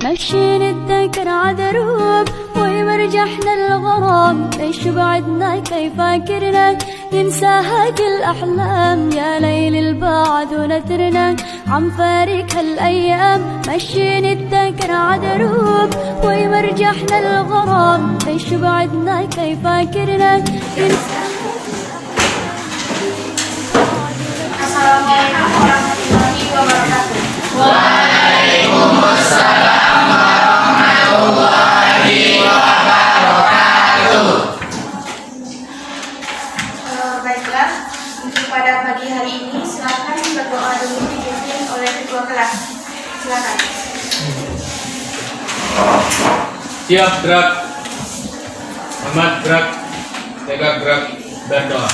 مشينا الذكر عدروب ويمرجحنا الغرام، ليش بعدنا كيف فاكرنا ينساها كل أحلام، يا ليل البعد ونثرنا عم فارق هالأيام. مشينا الذكر عدروب ويمرجحنا الغرام، ليش بعدنا كيف فاكرنا ينساها. Assalamualaikum warahmatullahi wabarakatuh. Waalaikumsalam warahmatullahi wabarakatuh. Baiklah, untuk pada pagi hari ini silakan berdoa dulu dipimpin oleh ketua kelas. Silakan. Siap gerak, Ahmad gerak, Tega gerak, berdoa.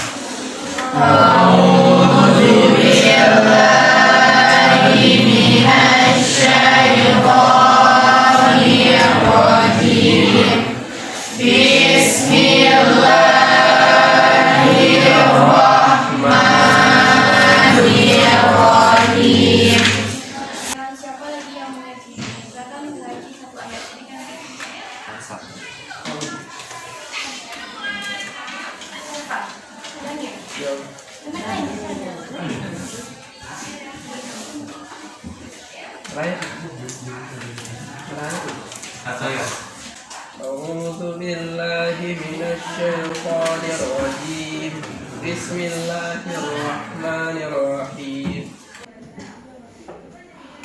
Bismillahirrahmanirrahim. Siapa lagi yang mengaji? Silakan mengaji satu ayat. A'udzu billahi minasy syaithanir rajim. Bismillahirrahmanirrahim.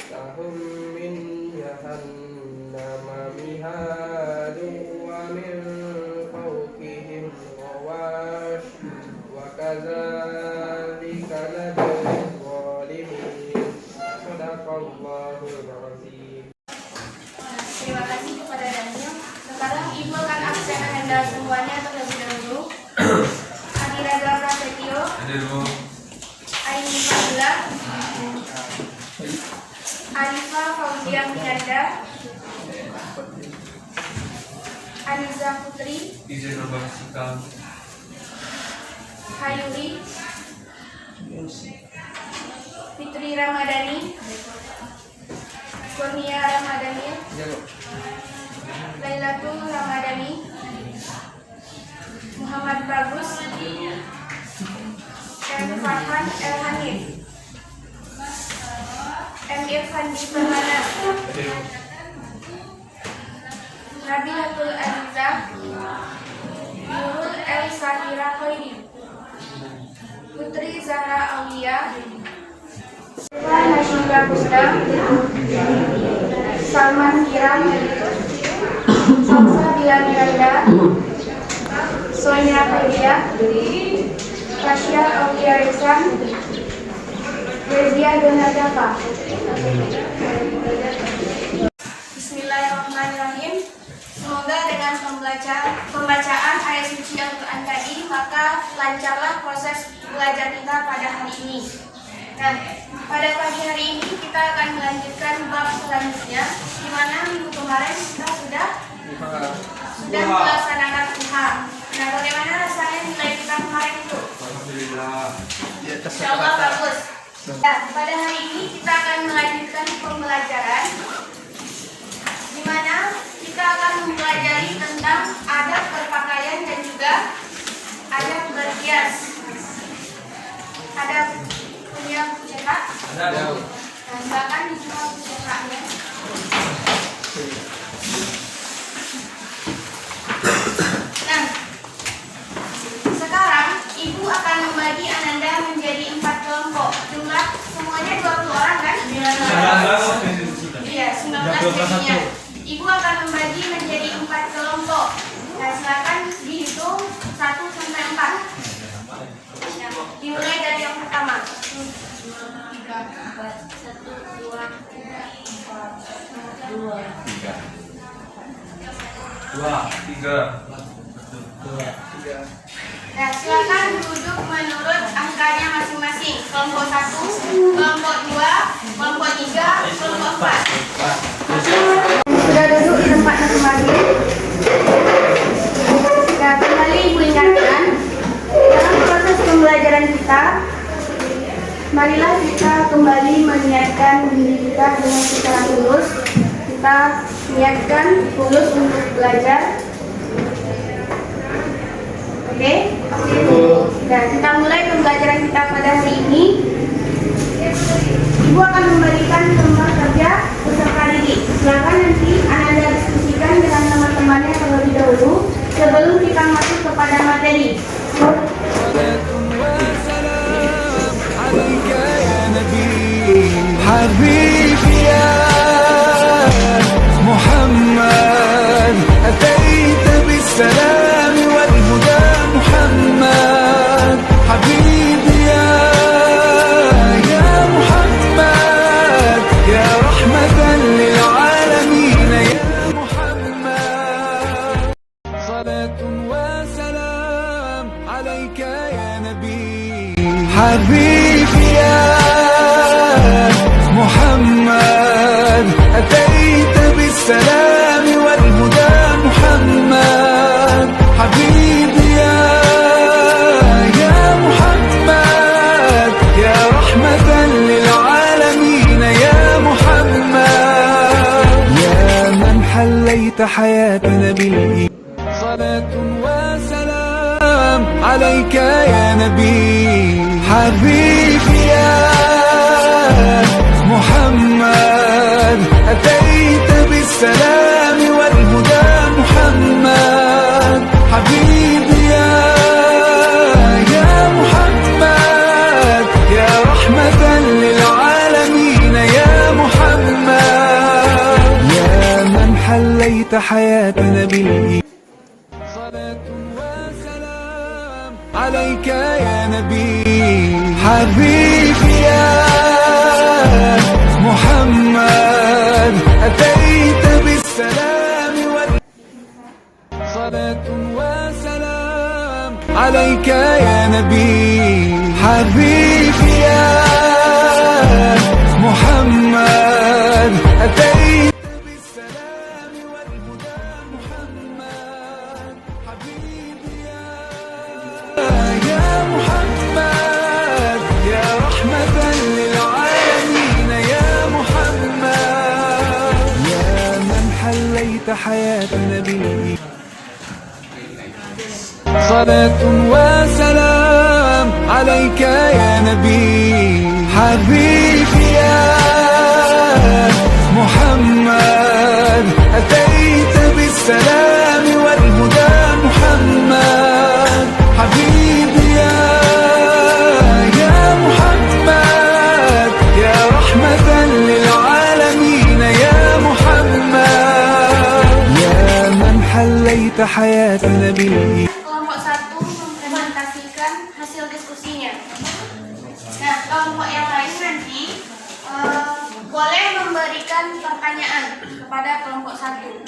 Lahum min jahannama mihadun wa min fawqihim ghawash wa kadzalika najzil zalimin. Shadaqallahul azim. Terima kasih kepada Daniel. Sekarang Ibu akan absen Anda semuanya terlebih dahulu. Adiraga Prasetyo, Aini Fadila, Alifa Fauzia Miranda, Aniza Putri, Hayuri, Fitri Ramadhani, Kurnia Ramadhani, Lailatul Ramadhani, Muhammad Bagus, M. Farhan El Hanif, M. Irfandi Permana, Nabilatul Aziza, Nurul El Sahira Khairi, Putri Zahra Aulia, Nashida Kusda, Salman Kiram, Samsa Bila Miranda, Sonia Khairia, Tasya Aulia Resan, Rezia Donadafa. Bismillahirrahmanirrahim. Semoga dengan pembacaan ayat suci Al-Quran tadi, maka lancarlah proses belajar kita pada hari ini. Nah, pada pagi hari ini kita akan melanjutkan bab selanjutnya, di mana minggu kemarin kita sudah melaksanakan duha. Nah, bagaimana rasanya nilai kita kemarin itu? Alhamdulillah. Insya Allah bagus. Nah, pada hari ini kita akan melanjutkan pembelajaran, di mana kita akan mempelajari tentang adab berpakaian dan juga adab berhias. Adab punya cetak. Nah, silakan dijual cetaknya. Nah, sekarang Ibu akan membagi Ananda menjadi 4 kelompok. Jumlah semuanya 20 orang kan? Iya, 19 jadinya. Ibu akan membagi menjadi 4 kelompok. Nah, silakan dihitung 1 sampai 4. Dimulai dari yang pertama. 1, 2, 3. Nah, silakan duduk menurut angkanya masing-masing. Kelompok 1, kelompok 2, kelompok 3, kelompok 4. Sudah duduk di tempatnya kembali. Nah, kembali Ibu ingatkan, dalam proses pembelajaran kita, marilah kita kembali mengingatkan diri kita dengan secara tulus. Kita kita niatkan tulus untuk belajar. Oke? Nah, kita mulai pembelajaran kita pada hari ini. Ibu akan memberikan nomor kerja peserta didik. Silakan nanti Anda diskusikan dengan teman-temannya terlebih dahulu sebelum kita masuk kepada materi. حبيبي يا محمد أتيت بالسلام والهدى محمد حبيبي يا محمد يا رحمة للعالمين يا محمد صلاة وسلام عليك يا نبي حبيبي يا محمد أتيت بالسلام والهدى محمد حبيبي يا محمد يا رحمة للعالمين يا محمد يا من حليت حياتنا بالإيمان صلاة وسلام عليك يا نبي حبيبي يا محمد أتيت بالسلام والهدى محمد حبيبي يا محمد يا رحمة للعالمين يا محمد يا من حليت حياتنا بالإيمان صلاة وسلام عليك يا نبي حبيبي يا محمد أتيت بالسلام صلاة وسلام عليك يا نبي حبيبي يا محمد أتيت بالسلام والهدى محمد حبيبي يا محمد يا رحمة للعالمين يا محمد يا من حليت حياتنا بالإيمان صلاة وسلام عليك يا نبي حبيبي يا محمد أتيت بالسلام والهدى محمد حبيبي يا محمد يا رحمة للعالمين يا محمد يا من حليت حياتنا بالإيمان Kelompok 1 mempresentasikan hasil diskusinya. Nah, kelompok yang lain nanti boleh memberikan pertanyaan kepada kelompok 1.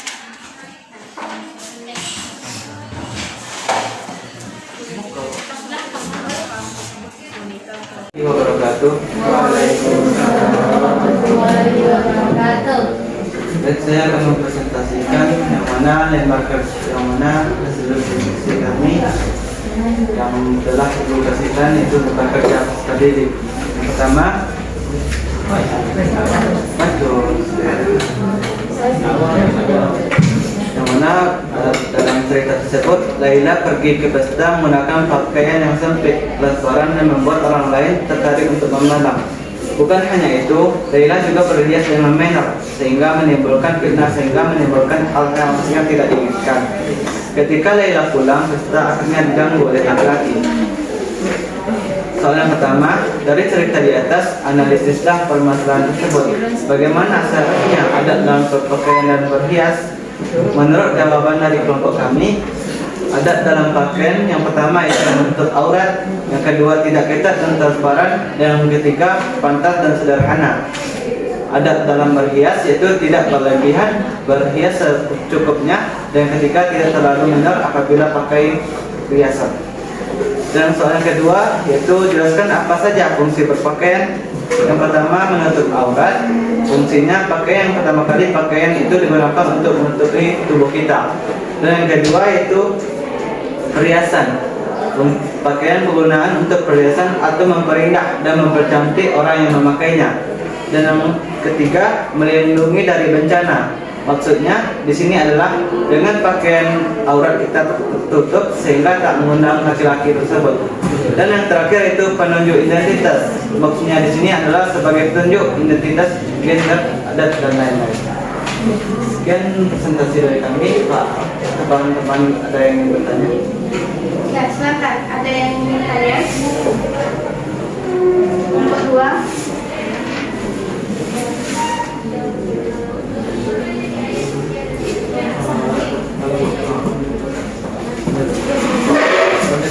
Wabarakatuh. Dan saya akan mempresentasikan yang mana lembaga yang mana hasil diskusi kami yang telah dipublikasikan itu bukan kerja tadi. Yang pertama, yang mana dalam cerita tersebut Laila pergi ke pesta menggunakan pakaian yang sempit, transparan dan membuat orang lain tertarik untuk memandang. Bukan hanya itu, Laila juga berhias dengan merah sehingga menimbulkan fitnah, sehingga menimbulkan hal yang tidak diinginkan. Ketika Laila pulang, pesta akhirnya diganggu oleh laki-laki. Soal yang pertama, dari cerita di atas, analisislah permasalahan tersebut. Bagaimana seharusnya adat dalam berpakaian dan berhias? Menurut jawaban dari kelompok kami, adat dalam pakaian yang pertama itu menutup aurat, yang kedua tidak ketat dan transparan, dan yang ketiga pantas dan sederhana. Adat dalam berhias yaitu tidak berlebihan, berhias secukupnya, dan yang ketiga tidak terlalu menor apabila pakai hiasan. Dan soal yang kedua yaitu jelaskan apa saja fungsi berpakaian. Yang pertama menutup aurat. Fungsinya pakaian yang pertama kali pakaian itu digunakan untuk menutupi tubuh kita. Dan yang kedua yaitu perhiasan. Pakaian penggunaan untuk perhiasan atau memperindah dan mempercantik orang yang memakainya. Dan yang ketiga melindungi dari bencana. Maksudnya di sini adalah dengan pakaian aurat kita tertutup sehingga tak mengundang laki-laki tersebut. Dan yang terakhir itu penunjuk identitas. Maksudnya di sini adalah sebagai penunjuk identitas gender, adat dan lain-lain. Sekian presentasi dari kami, Pak. Teman-teman ada yang ingin bertanya? Ya, silakan. Ada yang ingin bertanya? Nomor 2.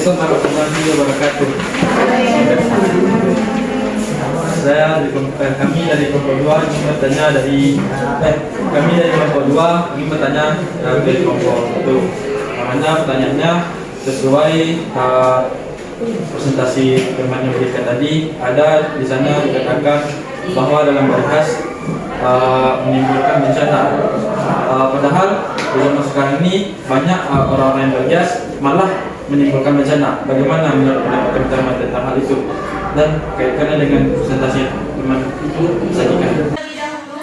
Assalamualaikum warahmatullahi wabarakatuh. Kami dari kelompok 2 ingin bertanya dari kelompok 1. Mana pertanyaannya sesuai presentasi firman yang diberikan tadi, ada di sana dikatakan bahwa dalam berhias menimbulkan bencana. Padahal di zaman sekarang ini banyak orang-orang yang berhias malah menimbulkan bencana. Bagaimana menurut pendapat teman tentang hal itu? Dan kaitannya dengan presentasi teman itu sajikan. Terlebih dahulu,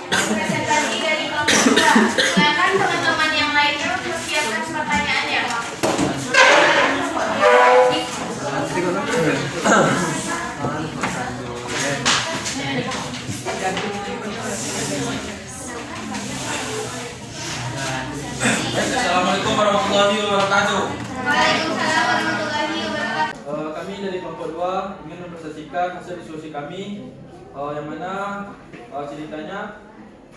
presentasi dari kelompok 2. Silakan teman-teman yang lainnya mempersiapkan pertanyaannya. Assalamualaikum warahmatullahi wabarakatuh. Waalaikumsalam warahmatullahi wabarakatuh. Kami dari kelompok 2 ingin mempresentasikan hasil diskusi kami, yang mana ceritanya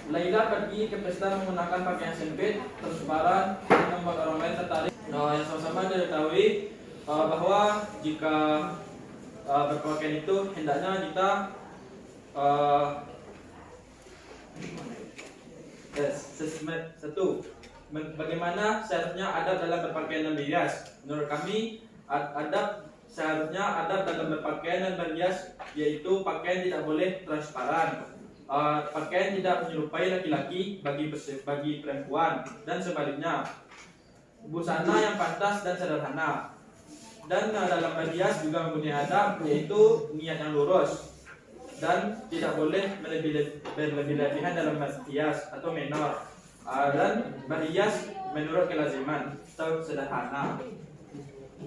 Laila pergi ke pesta menggunakan pakaian sempit, transparan, dan membuat orang lain tertarik. Yang sama-sama diketahui bahwa jika berpakaian itu hendaknya kita satu, bagaimana seharusnya adab dalam berpakaian dan berhias. Menurut kami, adab seharusnya adab dalam berpakaian dan berhias yaitu pakaian tidak boleh transparan, pakaian tidak menyerupai laki-laki bagi perempuan, dan sebaliknya busana yang pantas dan sederhana. Dan dalam berhias juga mempunyai adab yaitu niat yang lurus, dan tidak boleh berlebih-lebihan dalam berhias atau menor, dan berhias menurut kelaziman atau sederhana.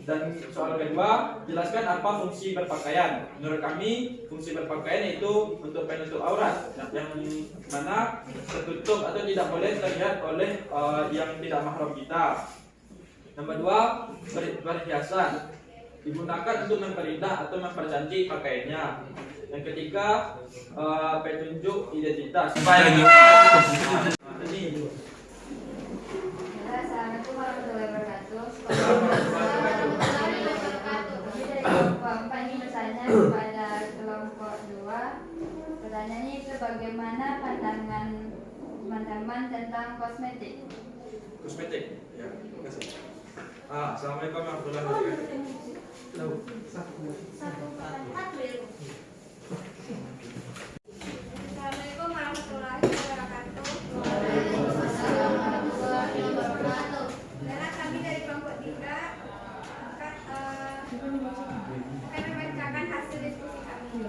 Dan soal kedua, jelaskan apa fungsi berpakaian. Menurut kami, fungsi berpakaian itu untuk penutup aurat, yang mana tertutup atau tidak boleh terlihat oleh yang tidak mahram kita. Nomor 2, perhiasan digunakan untuk memperindah atau mempercantik pakaiannya. Yang ketiga, petunjuk identitas. Assalamualaikum warahmatullahi wabarakatuh. Kelompok ini bertanya kepada kelompok 2. Pertanyaannya itu bagaimana pandangan teman-teman tentang kosmetik? Kosmetik, ya, terima kasih. Assalamualaikum warahmatullahi wabarakatuh. Assalamualaikum warahmatullahi wabarakatuh. Kami dari kelompok 3 akan membacakan hasil diskusi kami.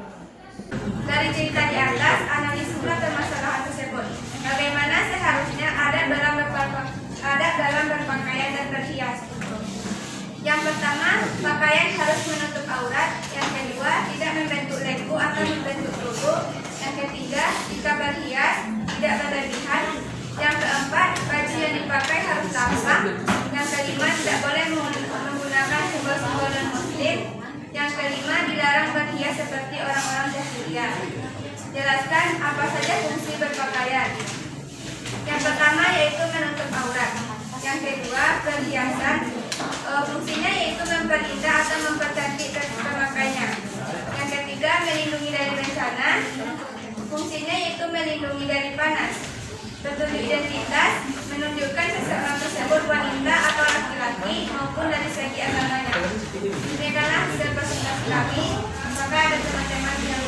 Dari cerita di atas, analisislah permasalahan tersebut. Bagaimana seharusnya adab dalam berpakaian dan berhias. Yang pertama, pakaian harus menutup aurat. Yang kedua, tidak membentuk leku atau membentuk tubuh. Yang ketiga, jika berhias, tidak berlebihan. Yang keempat, baju yang dipakai harus tampak. Yang kelima, tidak boleh menggunakan simbol-simbol non-muslim. Yang kelima, dilarang berhias seperti orang-orang jahiliyah. Jelaskan apa saja fungsi berpakaian. Yang pertama yaitu menutup aurat. Yang kedua, perhiasan. Fungsinya yaitu memperindah atau mempercantik pemakainya. Yang ketiga, melindungi dari bencana. Fungsinya yaitu melindungi dari panas. Petunjuk identitas menunjukkan seseorang tersebut wanita atau laki-laki maupun dari segi agamanya. Demikianlah hasil presentasi kami. Apakah ada teman-teman yang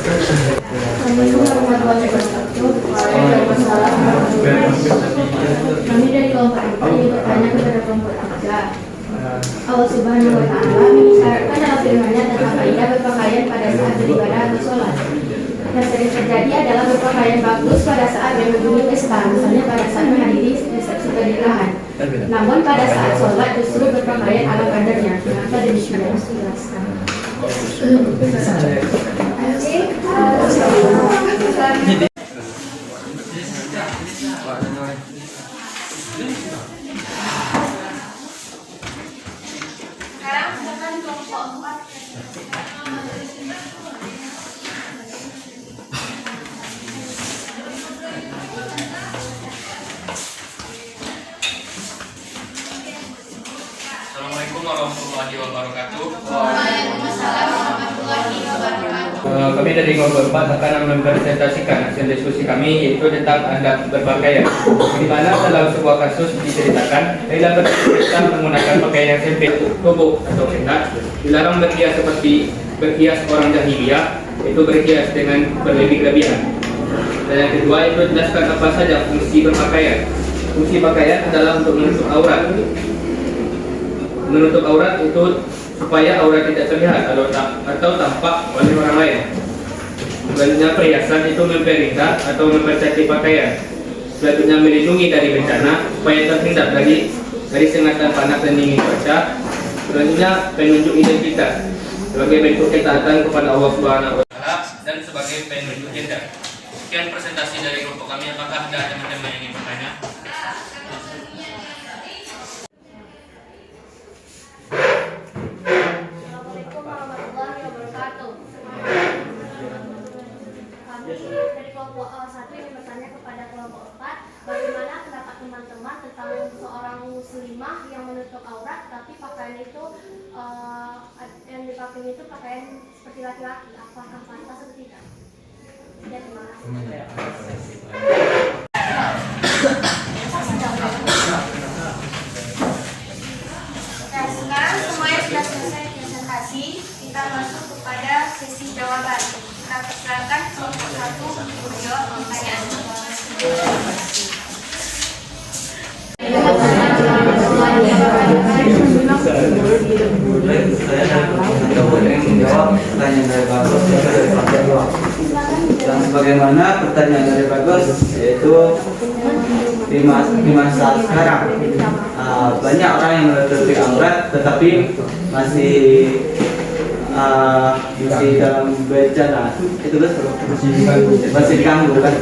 Assalamualaikum warahmatullahi wabarakatuh. Waalaikumsalam warahmatullahi wabarakatuh. Kami dari kelompok 4 ingin bertanya kepada kelompok 3. Allah Subhanahu wa Ta'ala mengisyaratkan dalam firman-Nya tentang kaidah berpakaian pada saat beribadah atau sholat. yang sering terjadi adalah berpakaian bagus pada saat mengunjungi pesta, misalnya pada saat menghadiri resepsi pernikahan. Namun pada saat sholat justru berpakaian ala kadarnya. Kenapa demikian? Jelaskan. Sekarang silakan kelompok 4. Assalamualaikum warahmatullahi wabarakatuh. Waalaikumsalam warahmatullahi wabarakatuh. Kami dari kelompok 4 akan mempresentasikan hasil diskusi kami, yaitu tentang adab berpakaian, di mana dalam sebuah kasus diceritakan Laila berpesta menggunakan pakaian yang sempit, kobok atau ketat, dilarang berhias seperti berhias orang jahiliyah, yaitu berhias dengan berlebih-lebihan. Dan yang kedua itu jelaskan apa saja fungsi berpakaian. Fungsi pakaian adalah untuk menutup aurat. Menutup aurat itu supaya aurat tidak terlihat atau tampak oleh orang lain. Selanjutnya perhiasan itu memperindah atau mempercantik pakaian. Selanjutnya melindungi dari bencana supaya terhindar dari sengatan panas dan dingin cuaca. Selanjutnya penunjuk identitas sebagai bentuk ketaatan kepada Allah Subhanahu wa Ta'ala dan sebagai penunjuk gender. Sekian presentasi dari kelompok kami. Apakah ada teman-teman yang ingin bertanya? Assalamualaikum warahmatullahi wabarakatuh. Kami dari kelompok 1 ingin bertanya kepada kelompok 4, bagaimana pendapat teman-teman tentang seorang muslimah yang menutup aurat tapi pakaian itu yang dipakai itu pakaian seperti laki-laki, apakah pantas atau tidak? Ya, terima kasih. Nah, sekarang semuanya sudah selesai presentasi. Kita masuk kepada sesi jawaban. Kita persilakan kelompok 1 menjawab pertanyaan. Saya coba menjawab pertanyaan dari Bagus dari kelompok 2. Dan sebagaimana pertanyaan dari Bagus, yaitu di masa sekarang banyak orang yang menutupi aurat tetapi masih dalam bencana itu masih diganggu kan.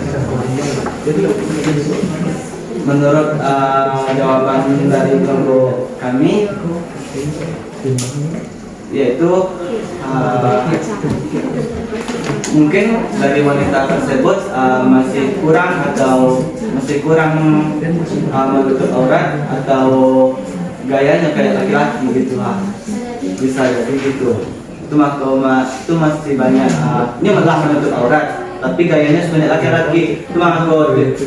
Menurut jawaban dari kelompok kami, yaitu mungkin dari wanita tersebut masih kurang menutup aurat atau gayanya kayak laki-laki gitu bisa jadi gitu. Itu masih banyak ini malah menutup aurat tapi gayanya sebanyak laki-laki. Itu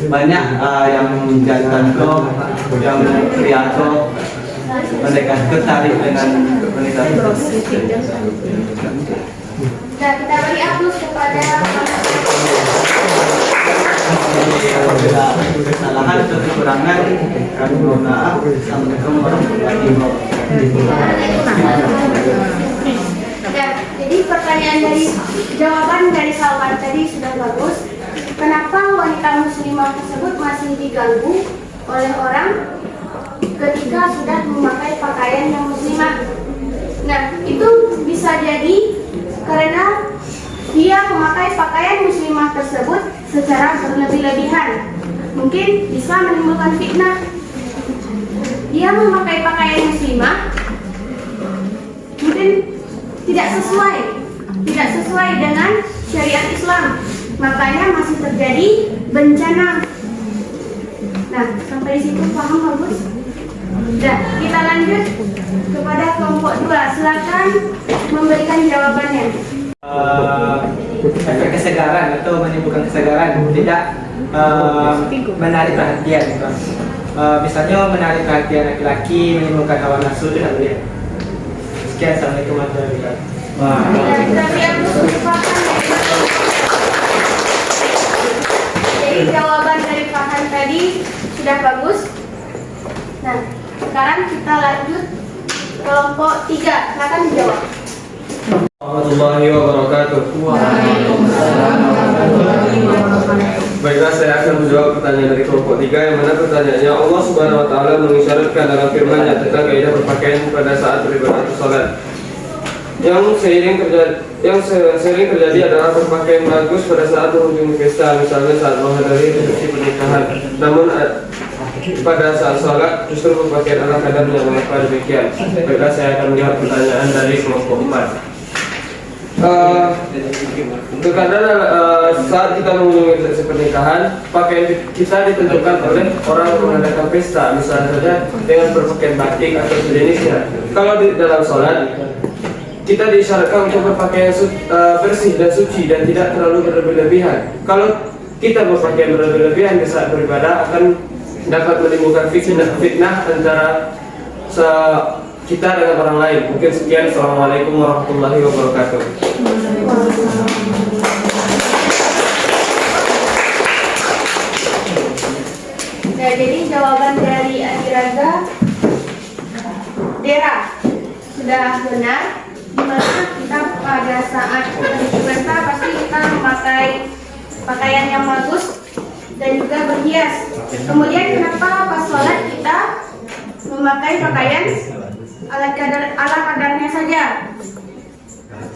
banyak yang jantan kok, yang pria kok, mereka tertarik dengan wanita tersebut. Dan kita beri aplaus kepada kesalahan atau kekurangan kami mohon maaf. Assalamualaikum warahmatullahi wabarakatuh. jadi pertanyaan jawaban dari Salman tadi sudah bagus. Kenapa wanita muslimah tersebut masih diganggu oleh orang ketika sudah memakai pakaian yang muslimah? Nah, itu bisa jadi karena dia memakai pakaian muslimah tersebut secara berlebih-lebihan. Mungkin bisa menimbulkan fitnah. Dia memakai pakaian muslimah mungkin tidak sesuai dengan syariat Islam. Makanya masih terjadi bencana. Nah, sampai di situ paham bagus? Nah, kita lanjut kepada kelompok 2. Silakan memberikan jawabannya. Efek kesegaran atau menimbulkan kesegaran, tidak menarik perhatian. Misalnya menarik perhatian laki-laki, menimbulkan hawa nafsu, tidak boleh. Sekian, assalamualaikum warahmatullahi wabarakatuh. Jadi jawaban dari Farhan tadi sudah bagus. Nah, sekarang kita lanjut kelompok 3. Silakan dijawab. Warahmatullahi wabarakatuh. Waalaikumsalam. Baiklah, saya akan menjawab pertanyaan dari kelompok 3 yang mana pertanyaannya Allah Subhanahu wa taala mengisyaratkan dalam firman-Nya tentang kaidah berpakaian pada saat beribadah atau salat. Yang sering terjadi adalah berpakaian bagus pada saat mengunjungi pesta, misalnya saat menghadiri resepsi pernikahan. Namun pada saat salat justru berpakaian ala kadarnya. Mengapa demikian? Baiklah, saya akan menjawab pertanyaan dari kelompok 4. Terkadang saat kita mengunjungi resepsi pernikahan, pakaian kita ditentukan oleh orang yang mengadakan pesta, misalnya saja dengan berpakaian batik atau sejenisnya. Kalau di dalam sholat, kita disyaratkan untuk berpakaian bersih dan suci dan tidak terlalu berlebihan. Kalau kita berpakaian berlebihan di saat beribadah akan dapat menimbulkan fitnah antara kita dengan orang lain. Mungkin sekian. Assalamualaikum warahmatullahi wabarakatuh. Nah, jadi jawaban dari Adiraga Dera sudah benar. Dimana kita pada saat berpesta pasti kita memakai pakaian yang bagus dan juga berhias. Kemudian kenapa pas sholat kita memakai pakaian ala kadarnya saja?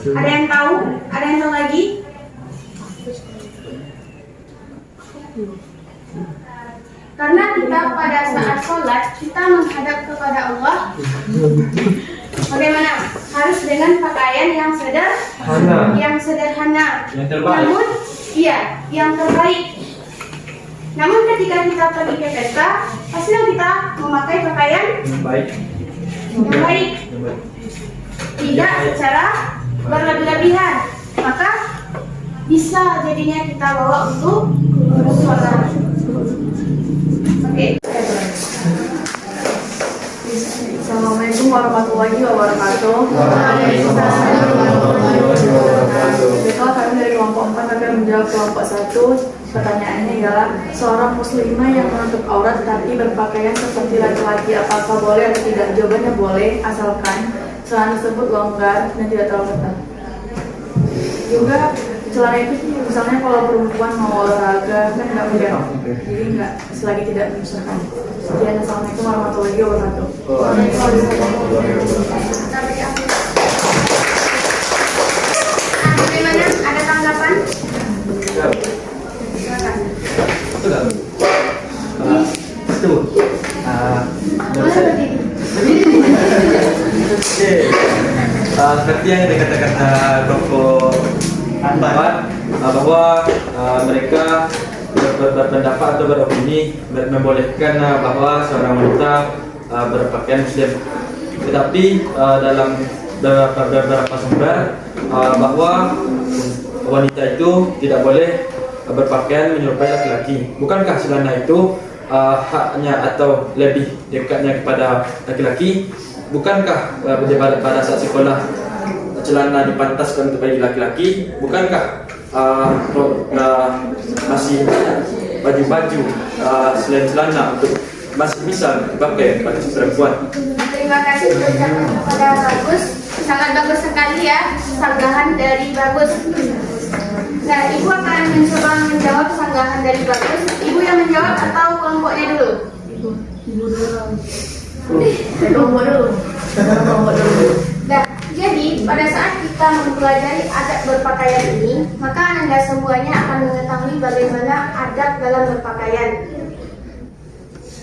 Ada yang tahu? Ada yang tahu lagi? Karena kita pada saat sholat kita menghadap kepada Allah. Bagaimana? Harus dengan pakaian yang sederhana. Yang terbaik. Namun, yang terbaik. Namun ketika kita pergi ke pesta, pastilah kita memakai pakaian yang baik. Tidak secara berlebih-lebihan. Maka bisa jadinya kita bawa untuk sholat. Oke. Assalamualaikum warahmatullahi wabarakatuh. Baiklah, kami dari kelompok 4 akan menjawab kelompok 1. Pertanyaannya ialah, seorang muslimah yang menutup aurat tetapi berpakaian seperti laki-laki, apakah boleh atau tidak? Jawabannya boleh, asalkan celana tersebut longgar dan tidak terlalu ketat. Juga celana itu misalnya kalau perempuan mau olahraga kan nggak bergerok, jadi nggak selagi tidak menyusahkan. Sekian, assalamualaikum warahmatullahi wabarakatuh. Bagaimana? Ada tanggapan? Seperti yang dikatakan kelompok 4 bahwa mereka berpendapat atau beropini membolehkan bahwa seorang wanita berpakaian muslim. Tetapi dalam beberapa sumber bahwa wanita itu tidak boleh berpakaian menyerupai laki-laki. Bukankah celana itu haknya atau lebih dekatnya kepada laki-laki? Bukankah pada saat sekolah celana dipantaskan untuk bagi laki-laki? Bukankah masih baju-baju selain celana untuk masih bisa dipakai bagi perempuan? Terima kasih ucapan kepada Bagus. Sangat bagus sekali ya sanggahan dari Bagus. Nah, Ibu akan mencoba menjawab sanggahan dari Bagus. Ibu yang menjawab atau kelompoknya dulu? Ibu dulu. Kelompok dulu. Nah, jadi pada saat kita mempelajari adab berpakaian ini, maka Anda semuanya akan mengetahui bagaimana adab dalam berpakaian.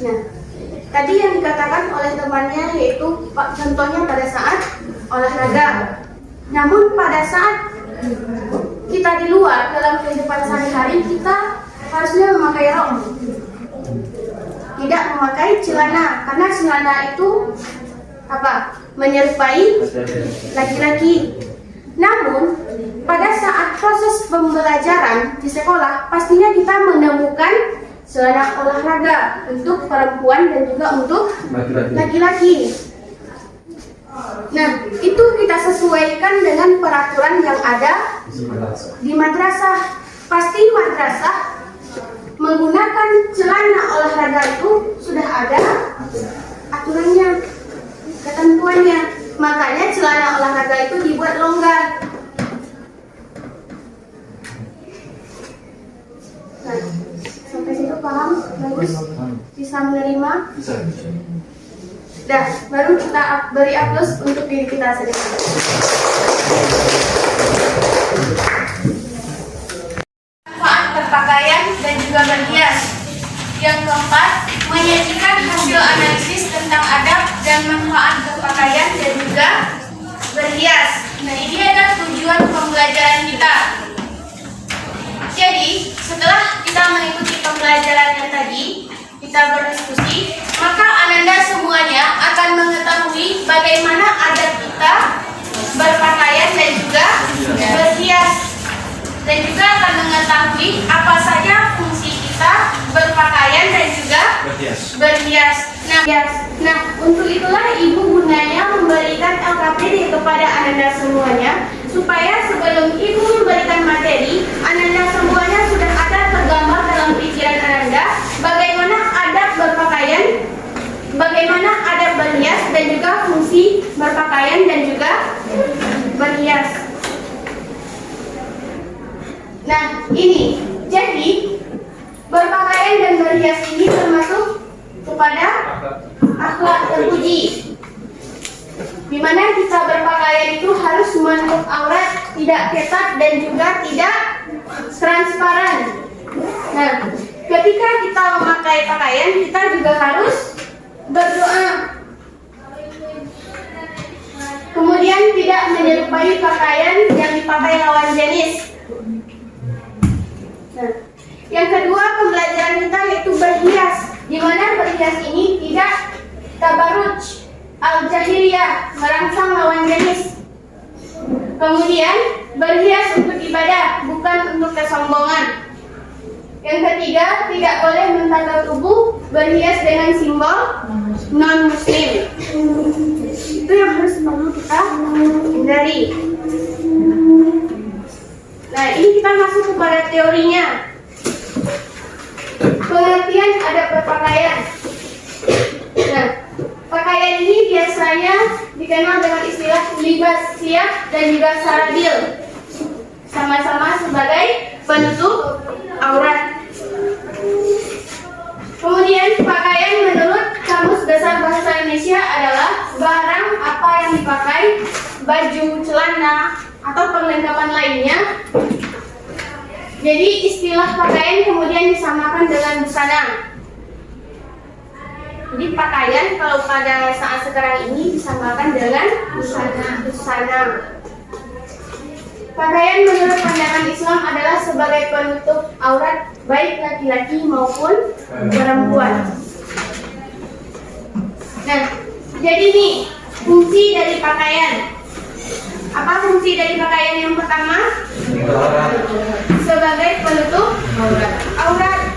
Nah, tadi yang dikatakan oleh temannya yaitu contohnya pada saat olahraga. Namun pada saat kita di luar dalam kehidupan sehari-hari, kita harusnya memakai rok, tidak memakai celana, karena celana itu menyerupai laki-laki. Namun pada saat proses pembelajaran di sekolah, pastinya kita menemukan celana olahraga untuk perempuan dan juga untuk laki-laki. Nah, itu kita sesuaikan dengan peraturan yang ada di madrasah. Pasti madrasah menggunakan celana olahraga itu sudah ada aturannya, ketentuannya. Makanya celana olahraga itu dibuat longgar. Bagus? Bisa menerima? Dah, baru kita beri aplaus untuk diri kita sendiri. Manfaat berpakaian dan juga berhias. Yang keempat, menyajikan hasil analisis tentang adab dan manfaat berpakaian dan juga berhias. Nah, ini adalah tujuan pembelajaran kita. Jadi, setelah kita mengikuti pembelajaran yang tadi, kita berdiskusi, maka Ananda semuanya akan mengetahui bagaimana adab kita berpakaian dan juga berhias. Dan juga akan mengetahui apa saja fungsi kita berpakaian dan juga berhias. Nah, untuk itulah Ibu Bundanya memberikan LKPD kepada Ananda semuanya, supaya sebelum Ibu memberikan materi, Ananda semuanya sudah ada tergambar dalam pikiran Ananda bagaimana adab berpakaian, bagaimana adab berhias, dan juga fungsi berpakaian dan juga berhias. Nah, ini jadi berpakaian dan berhias ini termasuk kepada akhlak terpuji, di mana kita berpakaian itu harus menutup aurat, tidak ketat dan juga tidak transparan. Nah, ketika kita memakai pakaian, kita juga harus berdoa. Kemudian tidak menyerupai pakaian yang dipakai lawan jenis. Nah, yang kedua pembelajaran kita yaitu berhias, di mana berhias ini tidak tabaruj al-jahiliyah, merangsang lawan jenis. Kemudian berhias untuk ibadah, bukan untuk kesombongan. Yang ketiga, tidak boleh mentanggal tubuh berhias dengan simbol non-muslim. Itu yang harus selalu kita hindari. Nah, ini kita masuk kepada teorinya. Pengertian adab berpakaian. Nah, pakaian ini biasanya dikenal dengan istilah libas siap dan juga sarabil, sama-sama sebagai penutup aurat. Kemudian pakaian menurut Kamus Besar Bahasa Indonesia adalah barang apa yang dipakai, baju, celana, atau perlengkapan lainnya. Jadi istilah pakaian kemudian disamakan dengan busana. Jadi pakaian kalau pada saat sekarang ini disamakan dengan busana. Pakaian menurut pandangan Islam adalah sebagai penutup aurat baik laki-laki maupun perempuan. Nah, jadi nih fungsi dari pakaian. Apa fungsi dari pakaian yang pertama? Sebagai penutup aurat.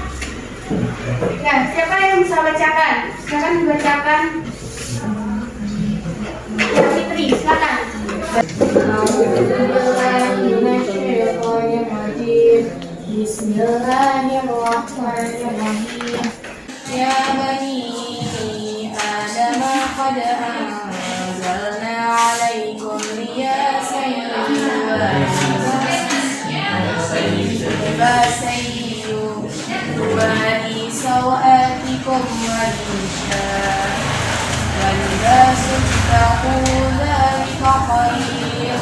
Nah, siapa yang bisa bacakan? Silakan dibacakan. Ya, Fitri, silakan. Bismillahirrahmanirrahim. Ya bani Adam qad anzalna 'alaikum libasan yuwari sawatikum wa libasun taqwa dzalika khair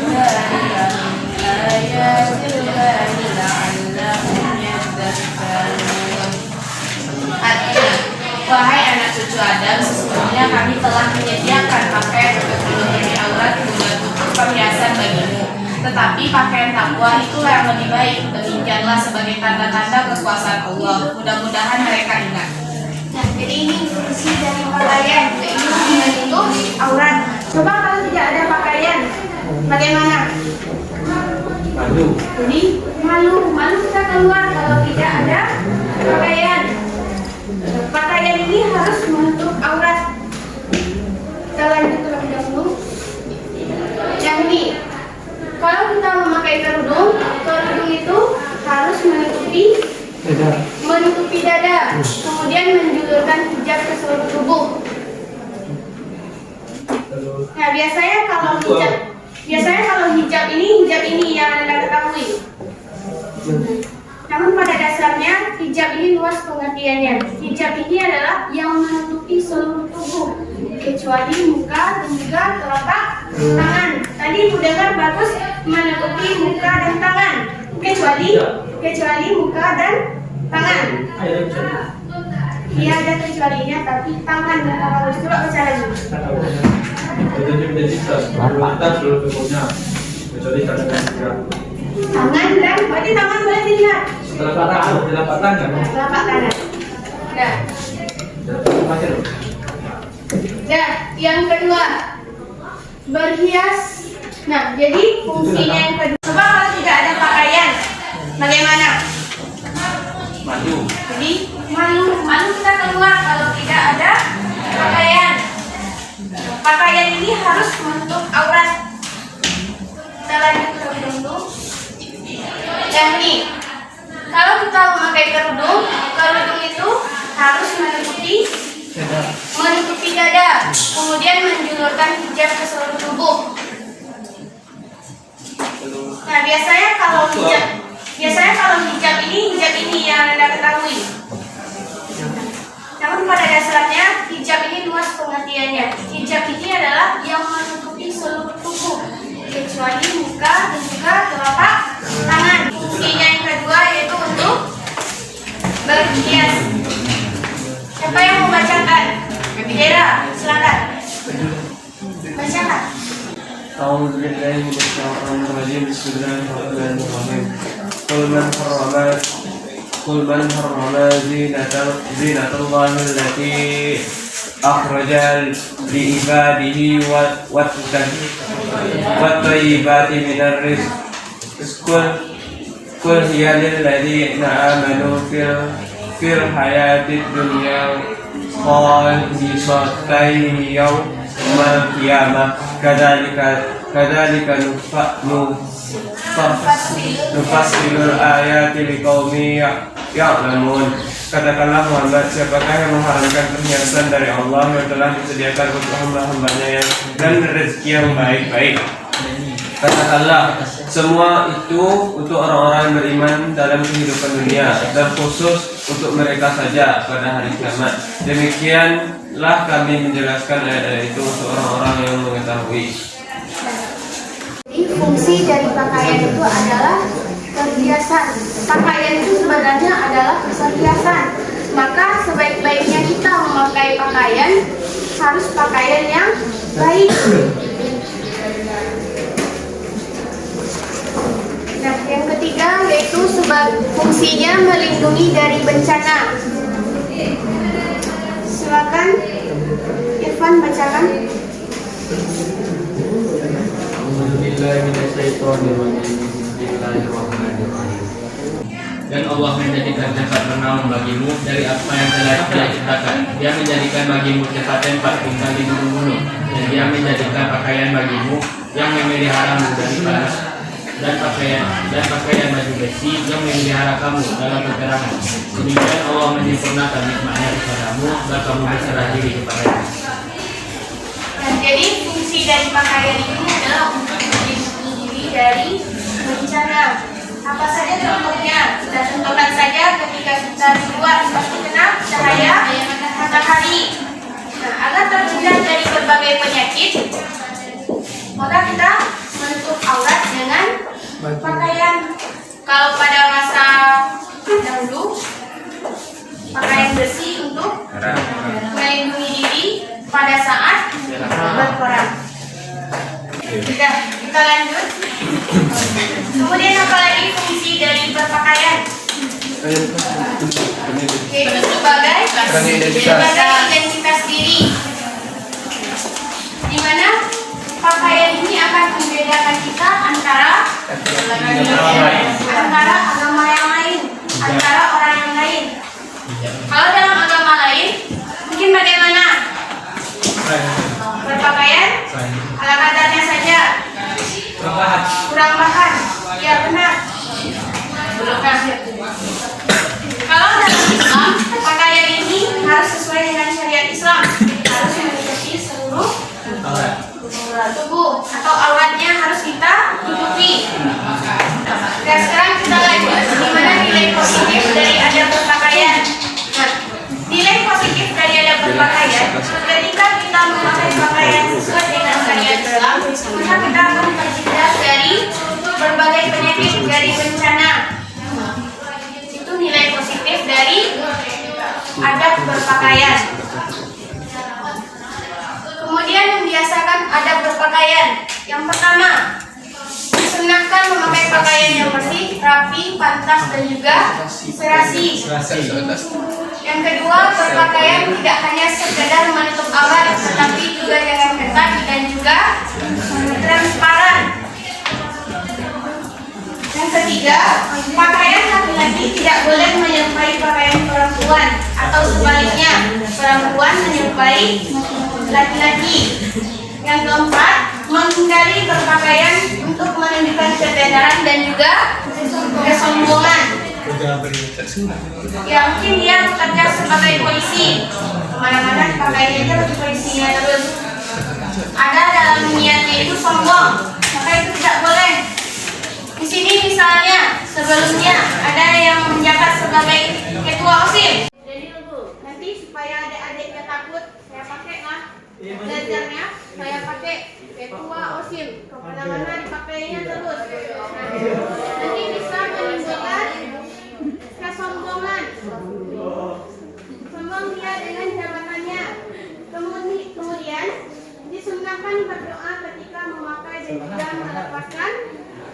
dzalika min ayatillahi la'allahum yadhakkarun. Artinya, wahai anak cucu Adam, sesungguhnya kami telah menyediakan pakaian untuk menutupi aurat dan tutup perhiasan bagimu. Tetapi pakaian takwa itulah yang lebih baik. Demikianlah sebagai tanda-tanda kekuasaan Allah. Mudah-mudahan mereka ingat. Nah, jadi ini fungsi dari pakaian, yaitu menutup aurat. Coba kalau tidak ada pakaian, bagaimana? Malu. Jadi malu kita keluar kalau tidak ada pakaian. Pakaian ini harus menutup aurat. Kita lanjut terlebih dahulu. Yang ini, kalau kita memakai kerudung itu harus menutupi dada, kemudian menjulurkan hijab ke seluruh tubuh. Nah, biasanya kalau hijab ini yang Anda ketahui. Namun pada dasarnya hijab ini luas pengertiannya. Hijab ini adalah yang menutupi seluruh tubuh, kecuali muka dan juga telapak tangan. Tadi Ibu dengar bagus, menutupi muka dan tangan, kecuali muka dan tangan. Iya ada kecualinya, tapi tangan dan tangan. Coba baca lagi. Itu identitas, identitas seluruh tubuhnya, kecuali tangan dan muka. Tangan dan, berarti tangan boleh dilihat. Telapak tangan. Telapak tangan. Nah, yang kedua, berhias. Nah, jadi fungsinya yang kedua. Coba kalau tidak ada pakaian, bagaimana? Jadi malu kita keluar kalau tidak ada pakaian. Pakaian ini harus menutup aurat. Kita lanjut ke kerudung. Yang ini, kalau kita memakai kerudung itu harus menutupi dada, kemudian menjulurkan hijab ke seluruh tubuh. Nah, biasanya kalau hijab ini yang Anda ketahui. Namun pada dasarnya hijab ini luas pengertiannya. Hijab ini adalah yang menutupi seluruh tubuh, kecuali muka dan juga telapak tangan. Fungsinya yang kedua yaitu untuk berhias. Siapa yang mau bacakan? Bidera, silakan. Bacakan. أعوذ بالله من الشيطان الرجيم بسم الله الرحمن الرحيم قل من حرم زينة الله التي أخرج لعباده والطيبات من الرزق قل هي للذين آمنوا في الحياة الدنيا خالصة يوم القيامة كذلك نفصل الآيات لقوم يعلمون. Katakanlah Muhammad, siapakah yang mengharamkan perhiasan dari Allah yang telah disediakan untuk hamba-hambanya dan rezeki yang baik-baik? Katakanlah, semua itu untuk orang-orang yang beriman dalam kehidupan dunia dan khusus untuk mereka saja pada hari kiamat. Demikianlah kami menjelaskan ayat-ayat itu untuk orang-orang yang mengetahui. Fungsi dari pakaian itu adalah perhiasan. Pakaian itu sebenarnya adalah perhiasan. Maka sebaik-baiknya kita memakai pakaian harus pakaian yang baik. Nah, yang ketiga yaitu fungsinya melindungi dari bencana. Silakan Irfan bacakan. Dan Allah menjadikan tempat bernaung bagimu dari apa yang telah Dia ciptakan. Dia menjadikan bagimu tempat tinggal di gunung-gunung, dan Dia menjadikan pakaian bagimu yang memeliharamu dari panas, dan pakaian baju besi yang memelihara kamu dalam peperangan. Demikian Allah menyempurnakan nikmat-Nya kepadamu dan kamu berserah diri kepada-Nya. Nah, jadi fungsi dari pakaian ini adalah untuk melindungi diri dari bencana. Apa saja contohnya? Kita contohkan saja ketika kita di luar pasti kena cahaya matahari. Nah, agar terhindar dari berbagai penyakit, maka kita menutup aurat dengan pakaian. Kalau pada masa dahulu, pakaian bersih untuk melindungi diri pada saat berperang. Kita lanjut. Kemudian apalagi fungsi dari berpakaian? Yaitu sebagai identitas diri, di mana pakaian ini akan membedakan kita antara agama yang lain, antara orang yang lain. Kalau dalam agama lain, mungkin bagaimana? Berpakaian ala kadarnya saja, kurang bahan, ya benar. Kalau dalam Islam, pakaian ini harus sesuai dengan syariat Islam, harus meliputi seluruh tubuh atau auratnya harus kita tutupi. Dan sekarang kita lanjut, bagaimana nilai positif dari adab berpakaian. dari adab berpakaian. Kemudian membiasakan adab berpakaian. Yang pertama, disunahkan memakai pakaian yang bersih, rapi, pantas, dan juga serasi. Yang kedua, berpakaian tidak hanya sekedar menutup aurat, tetapi juga jangan ketat dan juga transparan. Yang ketiga, pakaian laki-laki tidak boleh menyerupai pakaian perempuan atau sebaliknya, perempuan menyerupai laki-laki. Yang keempat, menghindari berpakaian untuk menunjukkan ketenaran dan juga kesombongan. Ya mungkin dia bekerja sebagai polisi, kemana-mana pakaiannya baju polisinya terus. Ada dalam niatnya itu sombong, maka itu tidak boleh. Di sini misalnya sebelumnya ada yang menjabat sebagai ketua OSIS. Jadi dulu nanti supaya adik-adiknya takut, saya pakai lah belajarnya, saya pakai ketua OSIS, kemana-mana dipakainya terus. Nanti bisa menimbulkan kesombongan. Sombong dia dengan jabatannya. Kemudian disunahkan berdoa ketika memakai dan juga melepaskan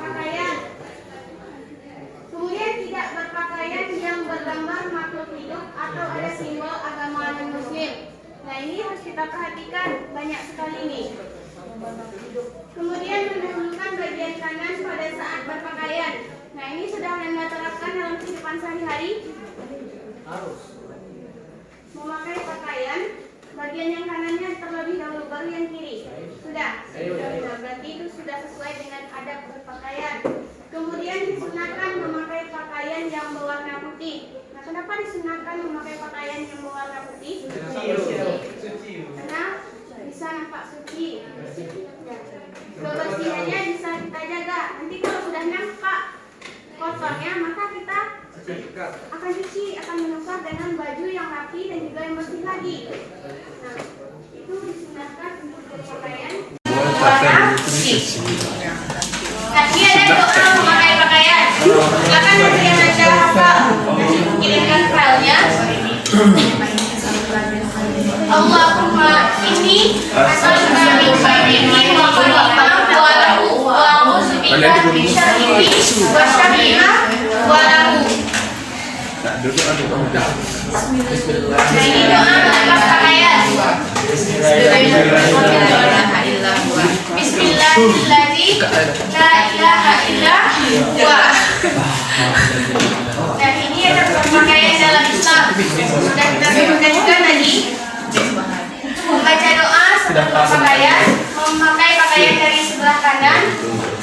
pakaian. Kemudian tidak berpakaian yang bergambar makhluk hidup atau ada simbol agama non-muslim. Nah ini harus kita perhatikan, banyak sekali ini. Kemudian mendahulukan bagian kanan pada saat berpakaian. Nah ini sudah Anda terapkan dalam kehidupan sehari-hari. Memakai pakaian, bagian yang kanannya terlebih dahulu, baru yang kiri. Sudah. Berarti itu sudah sesuai dengan adab berpakaian. Kemudian disunahkan memakai pakaian yang berwarna putih. Nah, kenapa disunahkan memakai pakaian yang berwarna putih? Karena bisa nampak suci. Kebersihannya bisa kita jaga. Nanti kalau sudah nampak kotornya, maka kita akan cuci, akan menukar dengan baju yang rapi dan juga yang bersih lagi. Nah, itu disunahkan untuk berpakaian warna putih. Nah, ini ada doa memakai pakaian. Silakan nanti yang Anda hafal, kirimkan filenya. Allahumma inni as'aluka min khairihi wa khairihi wa lahu wa a'udzu bika min syarrihi wa syarrihi wa lahu. Nah, ini doa melepas pakaian. Bismillahirrahmanirrahim. La ilaha illa huwa. Dan ini ada pakaian dalam Islam. Sudah kita sebutkan juga tadi. Membaca doa sebelum berpakaian, memakai pakaian dari sebelah kanan,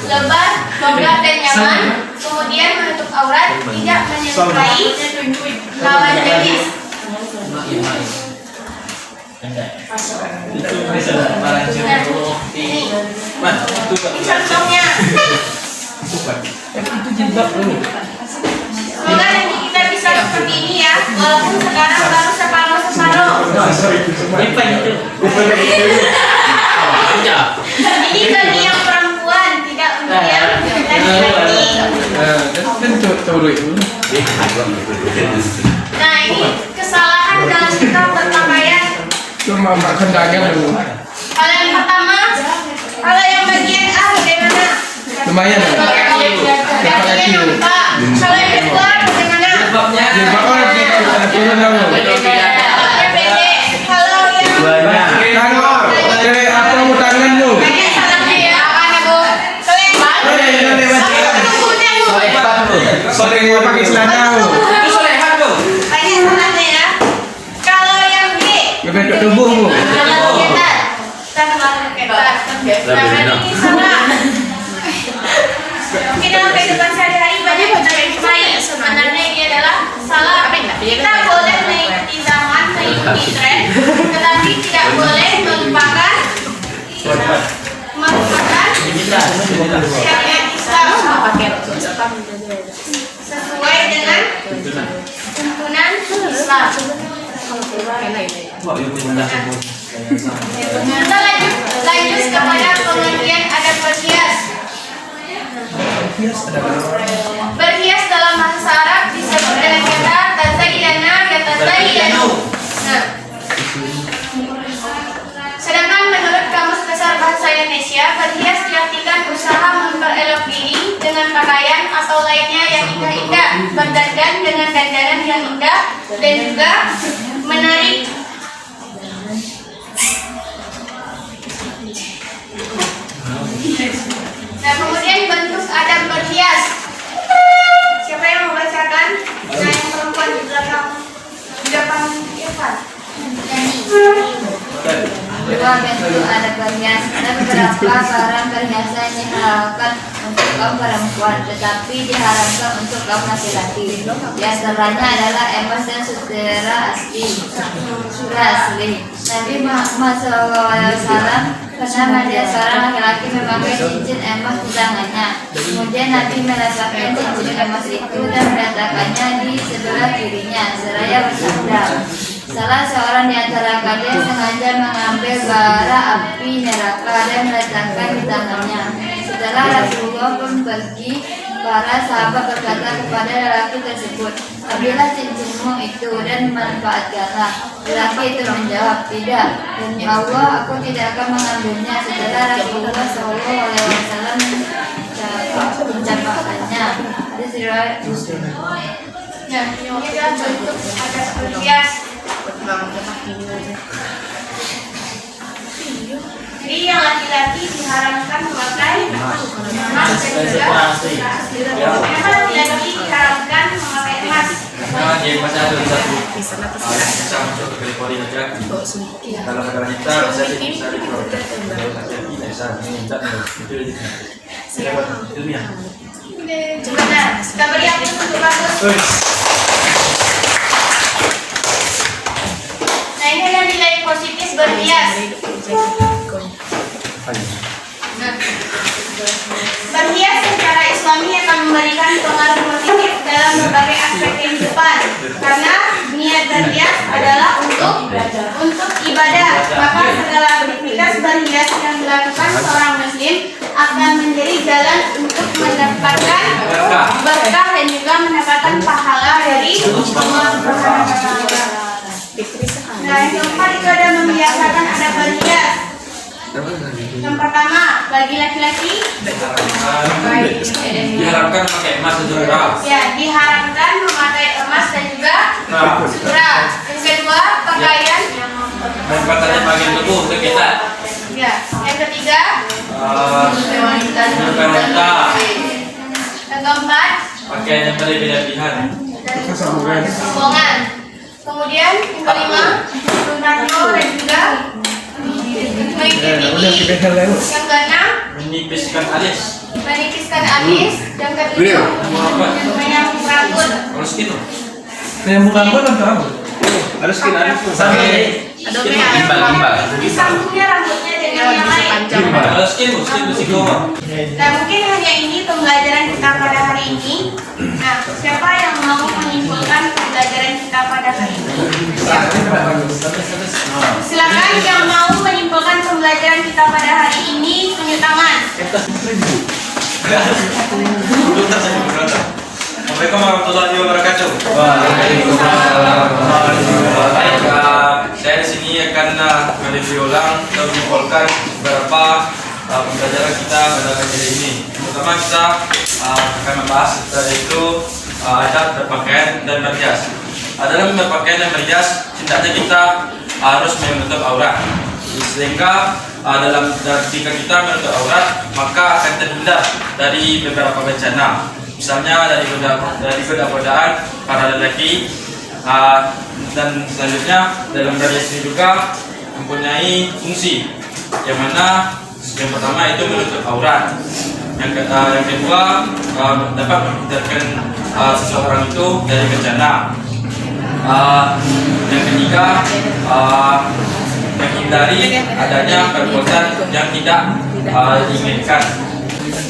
lebar, longgar dan nyaman, kemudian menutup aurat, tidak menyerupai lawan jenis. Ini contohnya. Semoga nanti kita bisa seperti ini ya, walaupun sekarang baru separuh-separuh. Ini bagi yang perempuan, tidak untuk yang laki-laki. Nah ini kesalahan dalam kita berpakaian. Cuma makan dagang dulu. Kalau yang pertama, kalau yang bagian A bagaimana? Lumayan ya? Bagian yang B. Kalau yang kedua bagaimana? Turun dulu. Kalau yang Apa mau tangan lu? banyak salahnya ya, apa Bu? Kalau yang Sore pakai celana lu. banyak salahnya ya. Kalau yang B, Ngebentuk tubuh lu. kalau ketat, kita terlalu ketat. Nah ini salah. Mungkin dalam kehidupan sehari-hari banyak kita jumpai. Sebenarnya ini adalah salah. Kita boleh mengikuti zaman, mengikuti tren, tetapi tidak boleh melupakan syariat Islam sesuai dengan tuntunan Islam. Kita lanjut kepada pengertian adab berhias. Berhias dalam bahasa Arab disebut dengan kata tazayyana dengan dandanan yang indah dan juga menarik. Nah, kemudian bentuk adab berhias. Siapa yang membacakan? Nah, yang perempuan di depan Irfan. Dua, bentuk adab berhias. Ada beberapa barang perhiasan yang dihalalkan untuk kaum perempuan, tetapi diharamkan untuk kaum laki-laki. Di antaranya adalah emas dan sutera asli. Nabi Muhammad SAW pernah melihat seorang laki-laki memakai cincin emas di tangannya. Kemudian Nabi meletakkan cincin emas itu dan meletakkannya di sebelah kirinya, seraya bersabda, salah seorang di antara kalian sengaja mengambil bara api neraka dan meletakkan di tangannya. Setelah Rasulullah pun pergi, para sahabat berkata kepada lelaki tersebut, ambillah cincinmu itu dan manfaatkanlah. Lelaki itu menjawab, tidak, demi Allah aku tidak akan mengambilnya. Setelah Rasulullah SAW mencapakannya. Hadis riwayat Muslim. Nah, ini adalah bentuk adab berhias. Jadi yang laki-laki diharamkan memakai emas dan juga yang laki-laki diharamkan memakai emas. Bisa masuk ke kategori laki-laki. Dalam negara kita bisa ilmiah. Nah, kita beri yang untuk bagus. Nah, ini adalah nilai positif berhias. Nah, berhias secara Islami akan memberikan pengaruh positif dalam berbagai aspek kehidupan, karena niat berhias adalah untuk ibadah. Maka segala aktivitas berhias yang dilakukan seorang muslim akan menjadi jalan untuk mendapatkan berkah dan juga mendapatkan pahala dari Allah Subhanahu wa Ta'ala. Nah, yang keempat itu ada membiasakan adab berhias. Yang pertama, bagi laki-laki diharapkan memakai emas dan juga ya, diharamkan memakai emas dan juga sutra. Yang kedua, pakaian menempatkannya bagian tubuh untuk kita. ya. Yang ketiga, wanita. yang keempat, Pakaian yang berlebihan. sombongan. Kemudian yang kelima, radio dan juga mengikuti. Yang keenam, Menipiskan alis. menipiskan alis. Yang ketujuh, menyambung rambut. Harus gitu. Menyambung rambut atau rambut? Harus kita Disambungnya rambutnya dengan yang lain. Kalau skin musik. Nah, mungkin hanya ini pembelajaran kita pada hari ini. Nah, siapa yang mau menyimpulkan pembelajaran kita pada hari ini? Silakan yang mau menyimpulkan pembelajaran kita pada hari ini, tunjuk tangan. Assalamualaikum warahmatullahi wabarakatuh. Saya di sini akan mereview ulang dan menyimpulkan beberapa pembelajaran kita pada kajian ini. Pertama kita akan membahas yaitu adab berpakaian dan berhias. Dalam berpakaian dan berhias, hendaknya kita harus menutup aurat. Sehingga ketika kita menutup aurat, maka akan terhindar dari beberapa bencana. Misalnya dari godaan para lelaki, dan selanjutnya dalam berhias ini juga mempunyai fungsi, yang mana yang pertama itu menutup aurat, yang kedua dapat menghindarkan seseorang itu dari bencana, yang ketiga menghindari adanya perbuatan yang tidak diinginkan.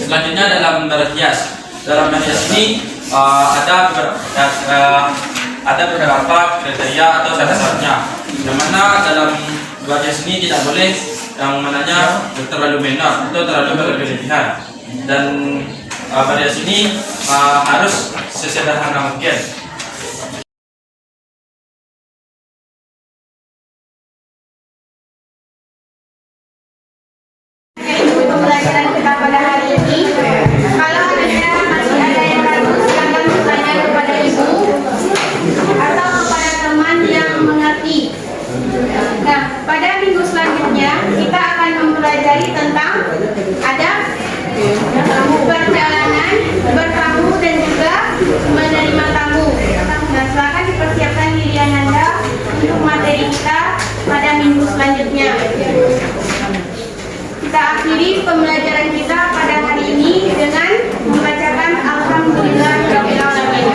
Selanjutnya dalam berhias. Dalam berhias ini ada beberapa kriteria atau syarat-syaratnya, yang mana dalam berhias ini tidak boleh yang mananya terlalu minor atau terlalu berlebihan, dan berhias ini harus sesederhana mungkin. Pembelajaran kita pada hari ini. Kalau ada masih ada yang ragu, silakan bertanya kepada ibu kita pada minggu selanjutnya. Kita akhiri pembelajaran kita pada hari ini dengan membacakan Alhamdulillahirabbil alamin.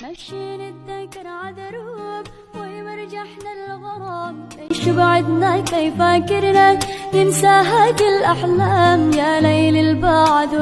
مشينا الذكر عذروب ويمرجحنا الغرام ايش بعدنا كيف فاكرنا ينساها كل احلام يا ليل البعد